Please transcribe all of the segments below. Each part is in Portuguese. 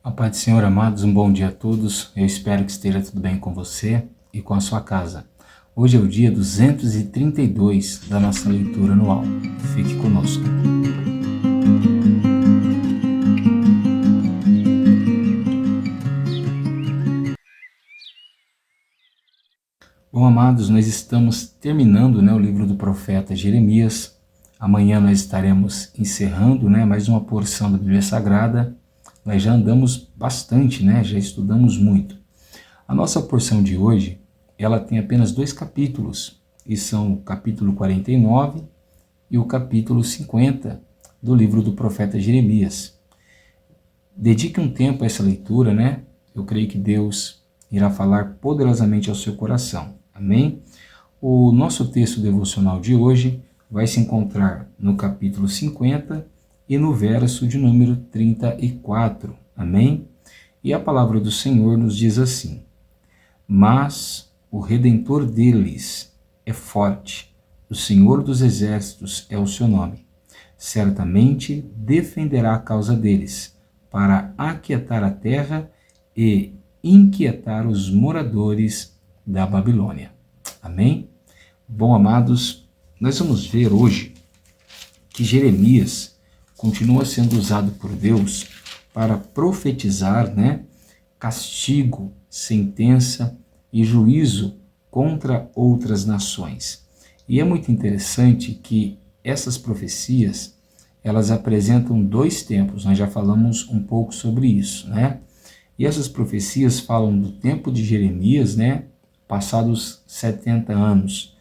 A paz do Senhor, amados, um bom dia a todos. Eu espero que esteja tudo bem com você e com a sua casa. Hoje é o dia 232 da nossa leitura anual. Fique conosco. Bom, amados, nós estamos terminando o livro do profeta Jeremias. Amanhã nós estaremos encerrando mais uma porção da Bíblia Sagrada. Nós já andamos bastante, já estudamos muito. A nossa porção de hoje, ela tem apenas 2 capítulos, e são o capítulo 49 e o capítulo 50 do livro do profeta Jeremias. Dedique um tempo a essa leitura, Eu creio que Deus irá falar poderosamente ao seu coração. Amém? O nosso texto devocional de hoje vai se encontrar no capítulo 50 e no verso de número 34. Amém? E a palavra do Senhor nos diz assim: Mas o Redentor deles é forte, o Senhor dos Exércitos é o seu nome. Certamente defenderá a causa deles, para aquietar a terra e inquietar os moradores da Babilônia. Amém? Bom, amados, nós vamos ver hoje que Jeremias continua sendo usado por Deus para profetizar, castigo, sentença e juízo contra outras nações. E é muito interessante que essas profecias, elas apresentam 2 tempos. Nós já falamos um pouco sobre isso, E essas profecias falam do tempo de Jeremias, passados 70 anos.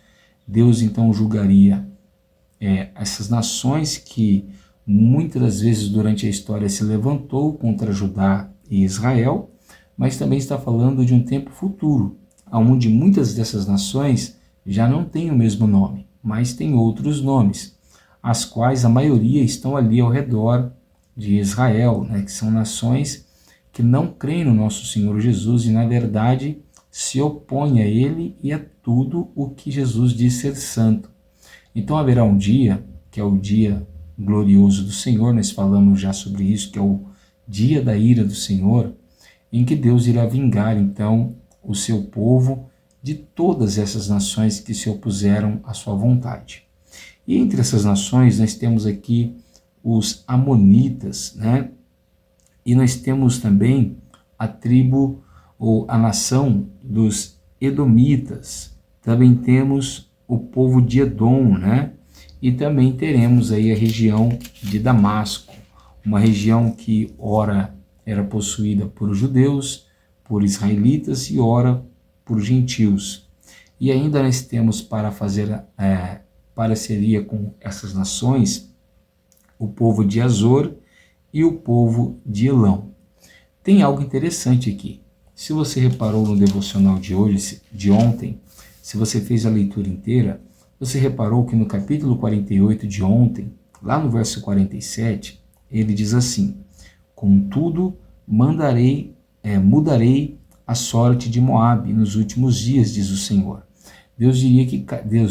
Deus então julgaria essas nações que muitas das vezes durante a história se levantou contra Judá e Israel, mas também está falando de um tempo futuro, onde muitas dessas nações já não têm o mesmo nome, mas têm outros nomes, as quais a maioria estão ali ao redor de Israel, que são nações que não creem no nosso Senhor Jesus e, na verdade, se opõem a Ele e a tudo o que Jesus diz ser santo. Então haverá um dia, que é o dia glorioso do Senhor, nós falamos já sobre isso, que é o dia da ira do Senhor, em que Deus irá vingar então o seu povo de todas essas nações que se opuseram à sua vontade. E entre essas nações nós temos aqui os amonitas, E nós temos também a tribo ou a nação dos edomitas. Também temos o povo de Edom, E também teremos aí a região de Damasco, uma região que ora era possuída por judeus, por israelitas e ora por gentios. E ainda nós temos para fazer parceria com essas nações o povo de Azor e o povo de Elão. Tem algo interessante aqui. Se você reparou no devocional de hoje, de ontem, se você fez a leitura inteira, você reparou que no capítulo 48 de ontem, lá no verso 47, ele diz assim: Contudo, mudarei a sorte de Moabe nos últimos dias, diz o Senhor. Deus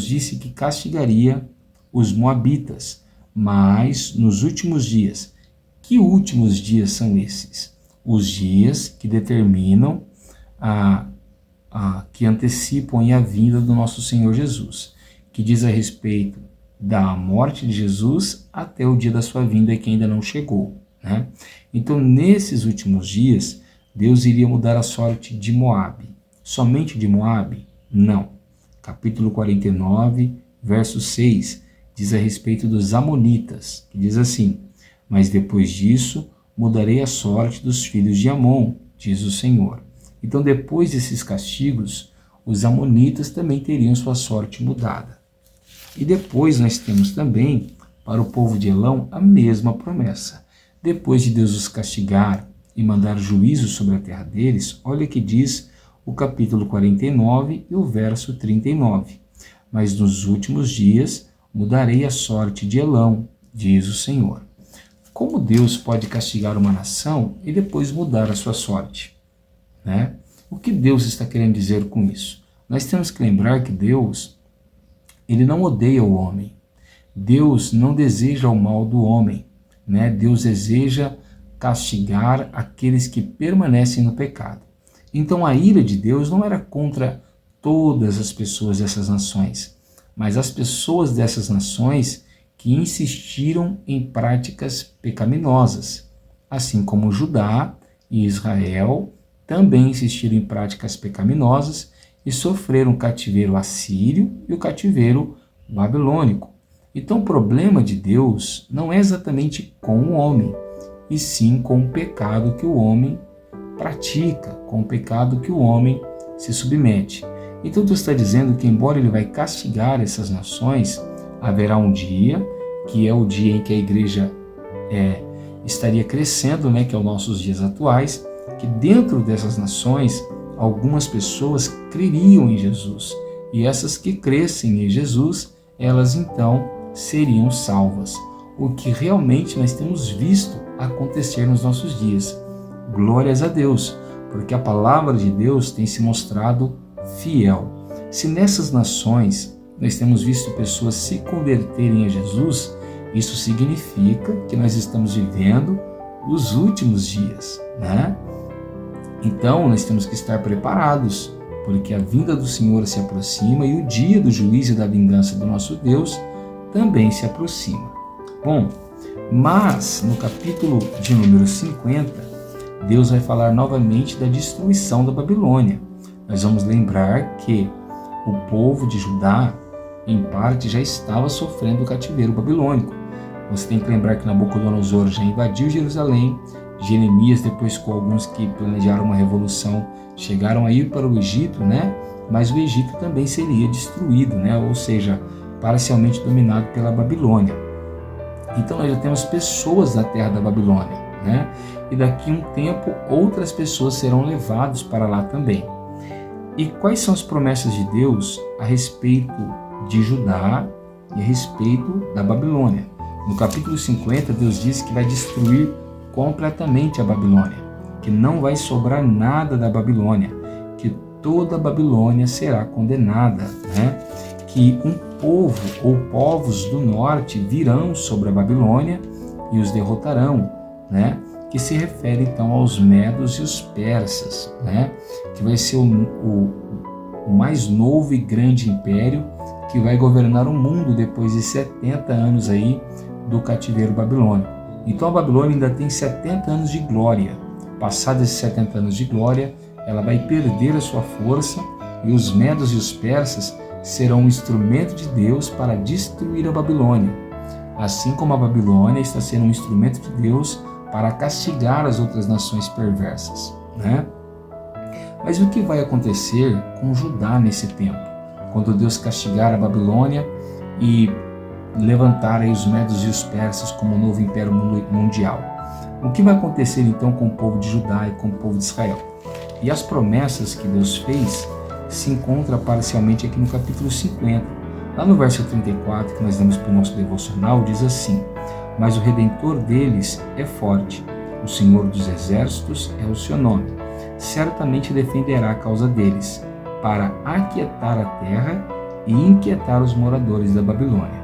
disse que castigaria os moabitas, mas nos últimos dias. Que últimos dias são esses? Os dias que determinam, que antecipam a vinda do nosso Senhor Jesus, que diz a respeito da morte de Jesus até o dia da sua vinda, que ainda não chegou. Então, nesses últimos dias, Deus iria mudar a sorte de Moabe. Somente de Moabe? Não. Capítulo 49, verso 6, diz a respeito dos amonitas, que diz assim: Mas depois disso, mudarei a sorte dos filhos de Amon, diz o Senhor. Então, depois desses castigos, os amonitas também teriam sua sorte mudada. E depois nós temos também, para o povo de Elão, a mesma promessa. Depois de Deus os castigar e mandar juízo sobre a terra deles, olha que diz o capítulo 49 e o verso 39. Mas nos últimos dias mudarei a sorte de Elão, diz o Senhor. Como Deus pode castigar uma nação e depois mudar a sua sorte? O que Deus está querendo dizer com isso? Nós temos que lembrar que Deus, Ele não odeia o homem. Deus não deseja o mal do homem. Deus deseja castigar aqueles que permanecem no pecado. Então a ira de Deus não era contra todas as pessoas dessas nações, mas as pessoas dessas nações que insistiram em práticas pecaminosas, assim como Judá e Israel também insistiram em práticas pecaminosas e sofreram o cativeiro assírio e o cativeiro babilônico. Então o problema de Deus não é exatamente com o homem, e sim com o pecado que o homem pratica, com o pecado que o homem se submete. Então Deus está dizendo que, embora ele vai castigar essas nações, haverá um dia, que é o dia em que a igreja estaria crescendo, né, que é os nossos dias atuais, que dentro dessas nações, algumas pessoas creriam em Jesus. E essas que crescem em Jesus, elas então seriam salvas. O que realmente nós temos visto acontecer nos nossos dias. Glórias a Deus, porque a palavra de Deus tem se mostrado fiel. Se nessas nações nós temos visto pessoas se converterem a Jesus, isso significa que nós estamos vivendo os últimos dias, né? Então nós temos que estar preparados, porque a vinda do Senhor se aproxima e o dia do juízo e da vingança do nosso Deus também se aproxima. Bom, mas no capítulo de número 50, Deus vai falar novamente da destruição da Babilônia. Nós vamos lembrar que o povo de Judá, em parte, já estava sofrendo o cativeiro babilônico. Você tem que lembrar que Nabucodonosor já invadiu Jerusalém, Jeremias, depois com alguns que planejaram uma revolução, chegaram a ir para o Egito, né? Mas o Egito também seria destruído, né? Ou seja, parcialmente dominado pela Babilônia. Então nós já temos pessoas da terra da Babilônia, né? E daqui a um tempo outras pessoas serão levadas para lá também. E quais são as promessas de Deus a respeito de Judá e a respeito da Babilônia? No capítulo 50, Deus diz que vai destruir completamente a Babilônia, que não vai sobrar nada da Babilônia, que toda a Babilônia será condenada, né? Que um povo ou povos do norte virão sobre a Babilônia e os derrotarão, né? Que se refere então aos medos e os persas, né? Que vai ser o mais novo e grande império que vai governar o mundo depois de 70 anos aí do cativeiro babilônico. Então a Babilônia ainda tem 70 anos de glória. Passados esses 70 anos de glória, ela vai perder a sua força e os medos e os persas serão um instrumento de Deus para destruir a Babilônia. Assim como a Babilônia está sendo um instrumento de Deus para castigar as outras nações perversas, né? Mas o que vai acontecer com Judá nesse tempo? Quando Deus castigar a Babilônia e levantar aí os medos e os persas como um novo império mundial. O que vai acontecer então com o povo de Judá e com o povo de Israel? E as promessas que Deus fez se encontram parcialmente aqui no capítulo 50. Lá no verso 34, que nós damos para o nosso devocional, diz assim: mas o Redentor deles é forte, o Senhor dos Exércitos é o seu nome. Certamente defenderá a causa deles, para aquietar a terra e inquietar os moradores da Babilônia.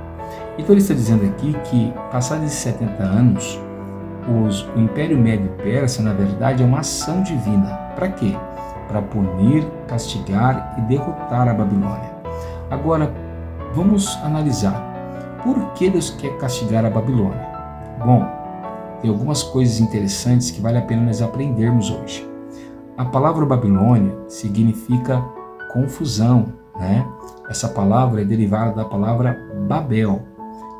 Então ele está dizendo aqui que, passados esses 70 anos, o Império Médio Persa, na verdade, é uma ação divina. Para quê? Para punir, castigar e derrotar a Babilônia. Agora, vamos analisar. Por que Deus quer castigar a Babilônia? Bom, tem algumas coisas interessantes que vale a pena nós aprendermos hoje. A palavra Babilônia significa confusão, né? Essa palavra é derivada da palavra Babel.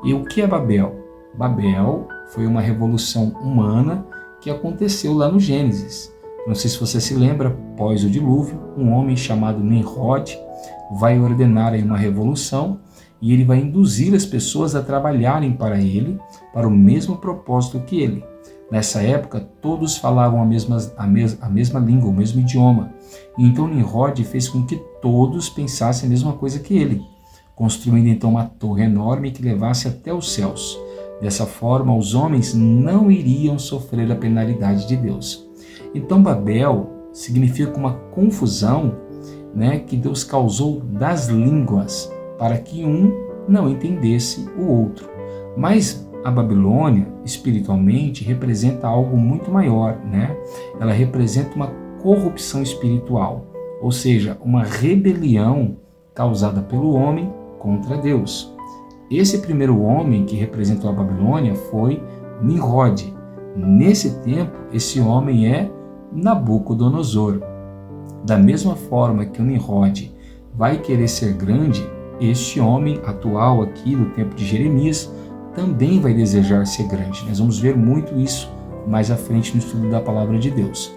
E o que é Babel? Babel foi uma revolução humana que aconteceu lá no Gênesis. Não sei se você se lembra, após o dilúvio, um homem chamado Nimrod vai ordenar aí uma revolução e ele vai induzir as pessoas a trabalharem para ele, para o mesmo propósito que ele. Nessa época, todos falavam a mesma língua, o mesmo idioma. E então Nimrod fez com que todos pensassem a mesma coisa que ele, construindo então uma torre enorme que levasse até os céus. Dessa forma, os homens não iriam sofrer a penalidade de Deus. Então Babel significa uma confusão, né, que Deus causou das línguas, para que um não entendesse o outro. Mas a Babilônia, espiritualmente, representa algo muito maior, né? Ela representa uma corrupção espiritual, ou seja, uma rebelião causada pelo homem contra Deus. Esse primeiro homem que representou a Babilônia foi Nimrod. Nesse tempo, esse homem é Nabucodonosor. Da mesma forma que o Nimrod vai querer ser grande, este homem atual aqui do tempo de Jeremias também vai desejar ser grande. Nós vamos ver muito isso mais à frente no estudo da palavra de Deus.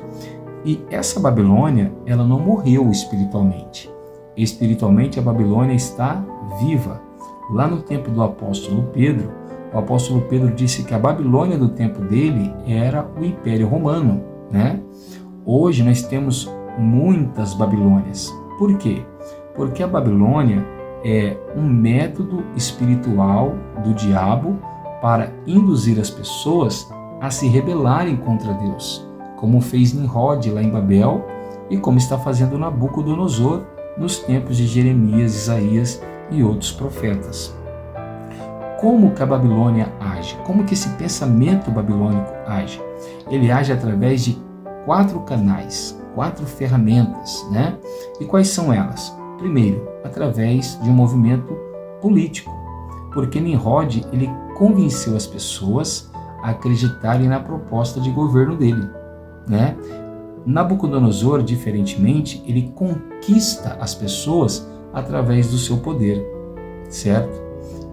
E essa Babilônia, ela não morreu espiritualmente. Espiritualmente, a Babilônia está viva. Lá no tempo do apóstolo Pedro, o apóstolo Pedro disse que a Babilônia do tempo dele era o Império Romano, né? Hoje nós temos muitas Babilônias. Por quê? Porque a Babilônia é um método espiritual do diabo para induzir as pessoas a se rebelarem contra Deus, como fez Nimrod lá em Babel e como está fazendo Nabucodonosor nos tempos de Jeremias, Isaías e outros profetas. Como que a Babilônia age? Como que esse pensamento babilônico age? Ele age através de 4 canais, 4 ferramentas, né? E quais são elas? Primeiro, através de um movimento político, porque Nimrod ele convenceu as pessoas a acreditarem na proposta de governo dele, né? Nabucodonosor, diferentemente, ele conquista as pessoas através do seu poder, certo?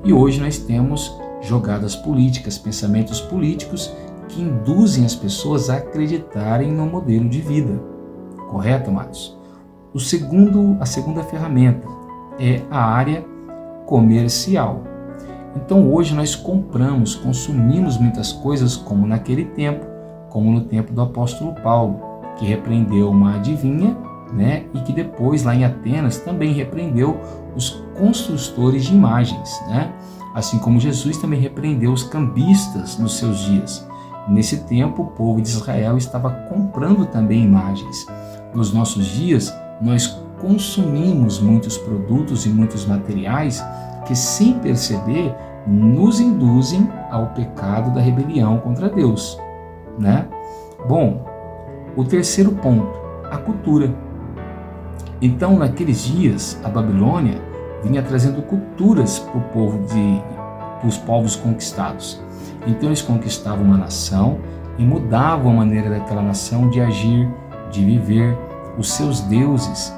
E hoje nós temos jogadas políticas, pensamentos políticos que induzem as pessoas a acreditarem no modelo de vida, correto, amados? A segunda ferramenta é a área comercial. Então hoje nós consumimos muitas coisas como naquele tempo, como no tempo do apóstolo Paulo, que repreendeu uma adivinha, né? E que depois lá em Atenas também repreendeu os construtores de imagens, né? Assim como Jesus também repreendeu os cambistas nos seus dias. Nesse tempo o povo de Israel estava comprando também imagens. Nos nossos dias nós consumimos muitos produtos e muitos materiais que, sem perceber, nos induzem ao pecado da rebelião contra Deus, né? Bom, o terceiro ponto, a cultura. Então, naqueles dias, a Babilônia vinha trazendo culturas para os povos conquistados. Então, eles conquistavam uma nação e mudavam a maneira daquela nação de agir, de viver, os seus deuses,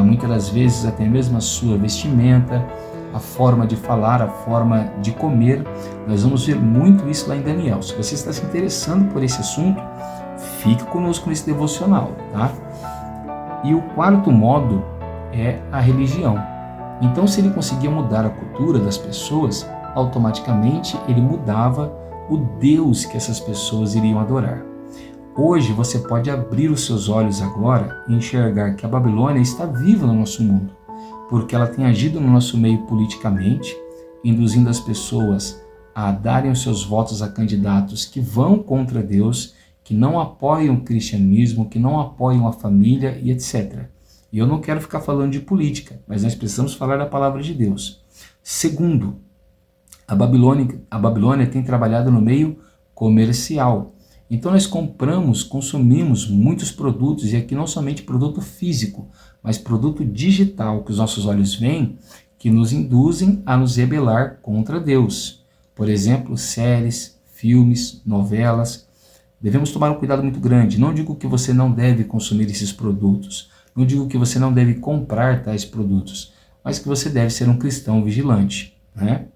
muitas das vezes até mesmo a sua vestimenta, a forma de falar, a forma de comer. Nós vamos ver muito isso lá em Daniel. Se você está se interessando por esse assunto, fique conosco nesse devocional, tá? E o quarto modo é a religião. Então, se ele conseguia mudar a cultura das pessoas, automaticamente ele mudava o Deus que essas pessoas iriam adorar. Hoje você pode abrir os seus olhos agora e enxergar que a Babilônia está viva no nosso mundo, porque ela tem agido no nosso meio politicamente, induzindo as pessoas a darem os seus votos a candidatos que vão contra Deus, que não apoiam o cristianismo, que não apoiam a família e etc. E eu não quero ficar falando de política, mas nós precisamos falar da palavra de Deus. Segundo, a Babilônia tem trabalhado no meio comercial. Então nós consumimos muitos produtos, e aqui não somente produto físico, mas produto digital que os nossos olhos veem, que nos induzem a nos rebelar contra Deus. Por exemplo, séries, filmes, novelas. Devemos tomar um cuidado muito grande. Não digo que você não deve consumir esses produtos, não digo que você não deve comprar tais produtos, mas que você deve ser um cristão vigilante, né?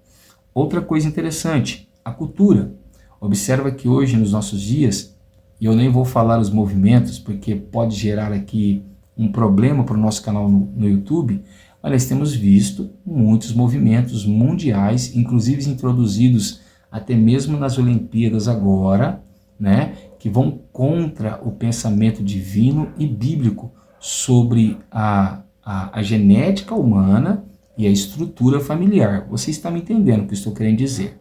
Outra coisa interessante, a cultura. Observa que hoje, nos nossos dias, e eu nem vou falar os movimentos, porque pode gerar aqui um problema para o nosso canal no YouTube, mas nós temos visto muitos movimentos mundiais, inclusive introduzidos até mesmo nas Olimpíadas agora, né, que vão contra o pensamento divino e bíblico sobre a genética humana e a estrutura familiar. Você está me entendendo o que eu estou querendo dizer.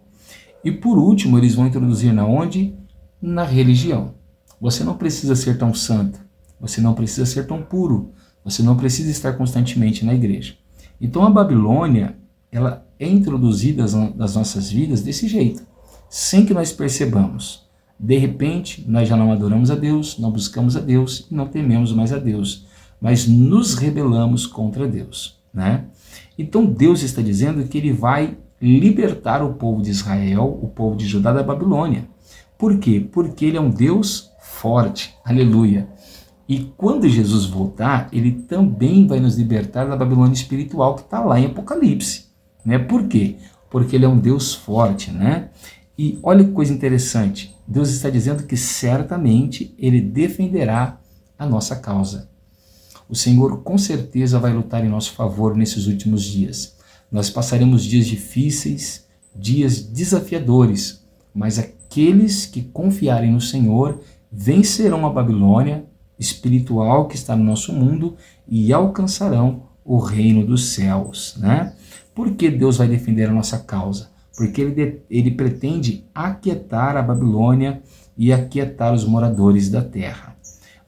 E por último, eles vão introduzir na onde? Na religião. Você não precisa ser tão santo, você não precisa ser tão puro, você não precisa estar constantemente na igreja. Então a Babilônia, ela é introduzida nas nossas vidas desse jeito. sem que nós percebamos. De repente, nós já não adoramos a Deus, não buscamos a Deus e não tememos mais a Deus, mas nos rebelamos contra Deus, né? Então Deus está dizendo que ele vai libertar o povo de Israel, o povo de Judá da Babilônia. Por quê? Porque ele é um Deus forte, aleluia. E quando Jesus voltar, ele também vai nos libertar da Babilônia espiritual que está lá em Apocalipse, né? Por quê? Porque ele é um Deus forte, né? E olha que coisa interessante, Deus está dizendo que certamente ele defenderá a nossa causa. O Senhor com certeza vai lutar em nosso favor nesses últimos dias. Nós passaremos dias difíceis, dias desafiadores, mas aqueles que confiarem no Senhor vencerão a Babilônia espiritual que está no nosso mundo e alcançarão o reino dos céus, né? Por que Deus vai defender a nossa causa? Porque ele pretende aquietar a Babilônia e aquietar os moradores da terra.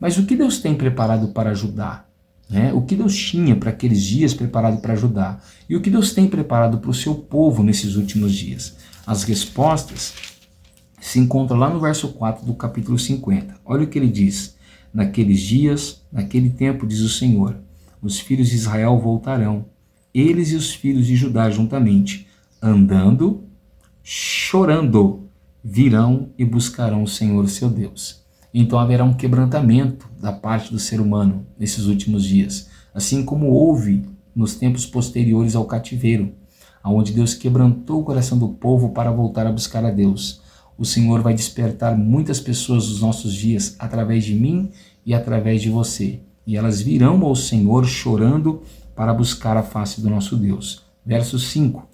Mas o que Deus tem preparado para ajudar? O que Deus tinha para aqueles dias preparado para ajudar? E o que Deus tem preparado para o seu povo nesses últimos dias? As respostas se encontram lá no verso 4 do capítulo 50. Olha o que ele diz. Naqueles dias, naquele tempo, diz o Senhor, os filhos de Israel voltarão, eles e os filhos de Judá juntamente, andando, chorando, virão e buscarão o Senhor seu Deus. Então haverá um quebrantamento da parte do ser humano nesses últimos dias, assim como houve nos tempos posteriores ao cativeiro, onde Deus quebrantou o coração do povo para voltar a buscar a Deus. O Senhor vai despertar muitas pessoas dos nossos dias através de mim e através de você. E elas virão ao Senhor chorando para buscar a face do nosso Deus. Verso 5.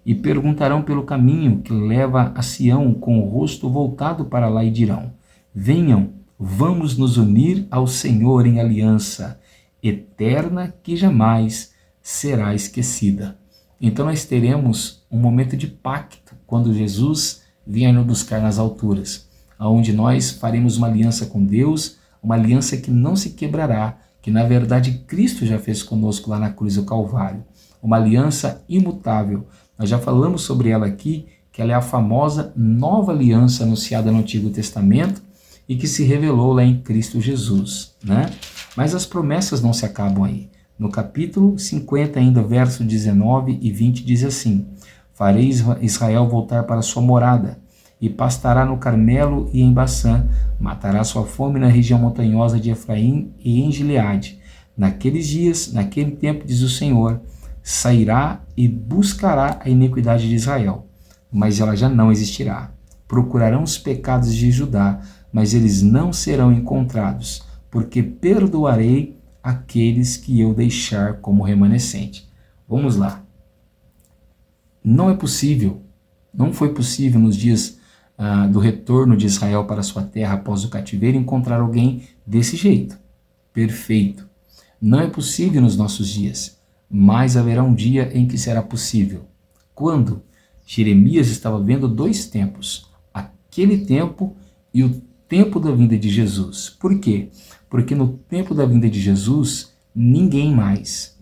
E perguntarão pelo caminho que leva a Sião com o rosto voltado para lá e dirão, venham, vamos nos unir ao Senhor em aliança eterna que jamais será esquecida. Então nós teremos um momento de pacto quando Jesus vier nos buscar nas alturas, onde nós faremos uma aliança com Deus, uma aliança que não se quebrará, que na verdade Cristo já fez conosco lá na cruz do Calvário, uma aliança imutável. Nós já falamos sobre ela aqui, que ela é a famosa nova aliança anunciada no Antigo Testamento e que se revelou lá em Cristo Jesus, né? Mas as promessas não se acabam aí. No capítulo 50 ainda, verso 19 e 20 diz assim, farei Israel voltar para sua morada, e pastará no Carmelo e em Baçã, matará sua fome na região montanhosa de Efraim e em Gileade. Naqueles dias, naquele tempo, diz o Senhor, sairá e buscará a iniquidade de Israel, mas ela já não existirá. Procurarão os pecados de Judá, mas eles não serão encontrados, porque perdoarei aqueles que eu deixar como remanescente. Vamos lá. Não é possível, não foi possível nos dias do retorno de Israel para sua terra após o cativeiro encontrar alguém desse jeito, perfeito. Não é possível nos nossos dias, mas haverá um dia em que será possível. Quando? Jeremias estava vendo dois tempos, aquele tempo e o tempo da vinda de Jesus. Por quê? Porque no tempo da vinda de Jesus, ninguém mais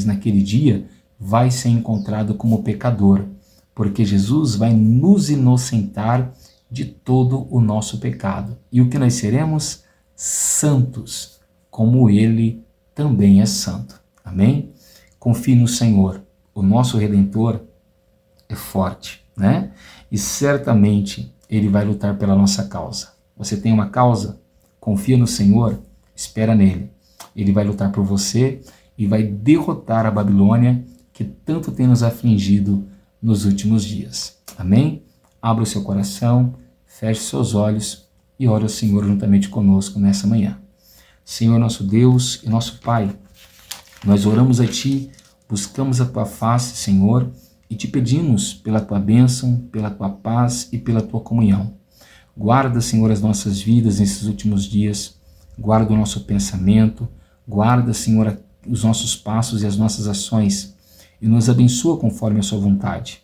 naquele dia vai ser encontrado como pecador, porque Jesus vai nos inocentar de todo o nosso pecado. E o que nós seremos? Santos, como Ele também é santo. Amém? Confie no Senhor, o nosso Redentor é forte, né? E certamente Ele vai lutar pela nossa causa. Você tem uma causa? Confia no Senhor, espera nele. Ele vai lutar por você e vai derrotar a Babilônia que tanto tem nos afligido nos últimos dias. Amém? Abra o seu coração, feche seus olhos e ore ao Senhor juntamente conosco nessa manhã. Senhor nosso Deus e nosso Pai, nós oramos a Ti, buscamos a Tua face, Senhor, e Te pedimos pela Tua bênção, pela Tua paz e pela Tua comunhão. Guarda, Senhor, as nossas vidas nesses últimos dias, guarda o nosso pensamento, guarda, Senhor, os nossos passos e as nossas ações, e nos abençoa conforme a sua vontade.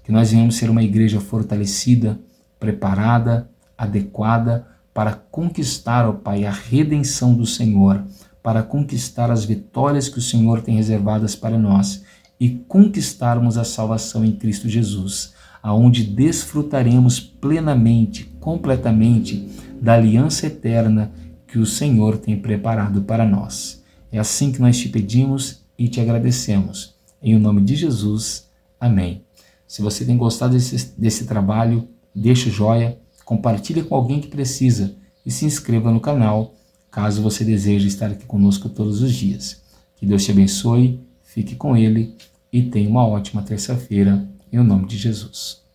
Que nós venhamos ser uma igreja fortalecida, preparada, adequada para conquistar, ó Pai, a redenção do Senhor, para conquistar as vitórias que o Senhor tem reservadas para nós e conquistarmos a salvação em Cristo Jesus. aonde desfrutaremos plenamente, completamente da aliança eterna que o Senhor tem preparado para nós. É assim que nós te pedimos e te agradecemos. Em nome de Jesus, amém. Se você tem gostado desse trabalho, deixa o joia, compartilhe com alguém que precisa e se inscreva no canal, caso você deseje estar aqui conosco todos os dias. Que Deus te abençoe, fique com Ele e tenha uma ótima terça-feira, em nome de Jesus.